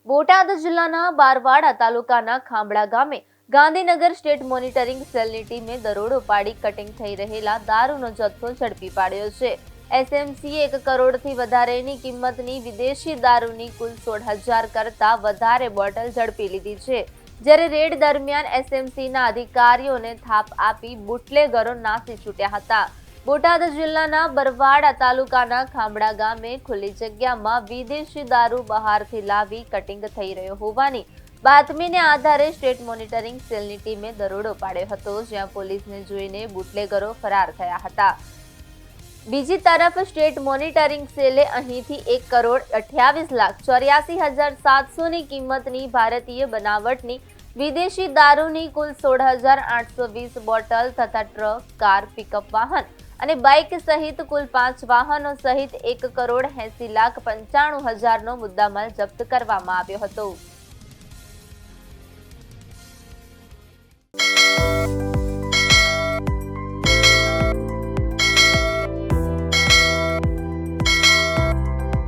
બોટાદ જિલ્લાના બારવાડા તાલુકાના ખાંભડા ગામે ગાંધીનગર સ્ટેટ મોનિટરિંગ સેલની ટીમે દરોડો પાડી કટિંગ થઈ રહેલા દારૂનો જથ્થો ઝડપી પાડ્યો છે। એસએમસીએ 1 કરોડથી વધારેની કિંમતની વિદેશી દારૂની કુલ 16,000 કરતા વધારે બોટલ ઝડપી લીધી છે। જ્યારે રેડ દરમિયાન એસએમસીના અધિકારીઓને થાપ આપી બુટલેગરો નાસી છૂટ્યા હતા। બોટાદ જિલ્લાના બરવાડા તાલુકાના ખાંભડા ગામે ખુલ્લી જગ્યામાં વિદેશી દારૂ બહારથી લાવી કટિંગ થઈ રહ્યો હોવાની બાતમીને આધારે સ્ટેટ મોનિટરિંગ સેલની ટીમે દરોડો પાડ્યો હતો, જ્યાં પોલીસને જોઈને બુટલેગરો ફરાર થયા હતા। બીજી તરફ સ્ટેટ મોનિટરિંગ સેલે અહીંથી 1,28,84,700ની કિંમતની ભારતીય બનાવટની વિદેશી દારૂની કુલ 16,820 બોટલ તથા ટ્રક, કાર, પિકઅપ વાહન અને બાઇક સહિત કુલ 5 વાહનો સહિત 1,80,95,000નો મુદ્દામાલ જપ્ત કરવામાં આવ્યો હતો।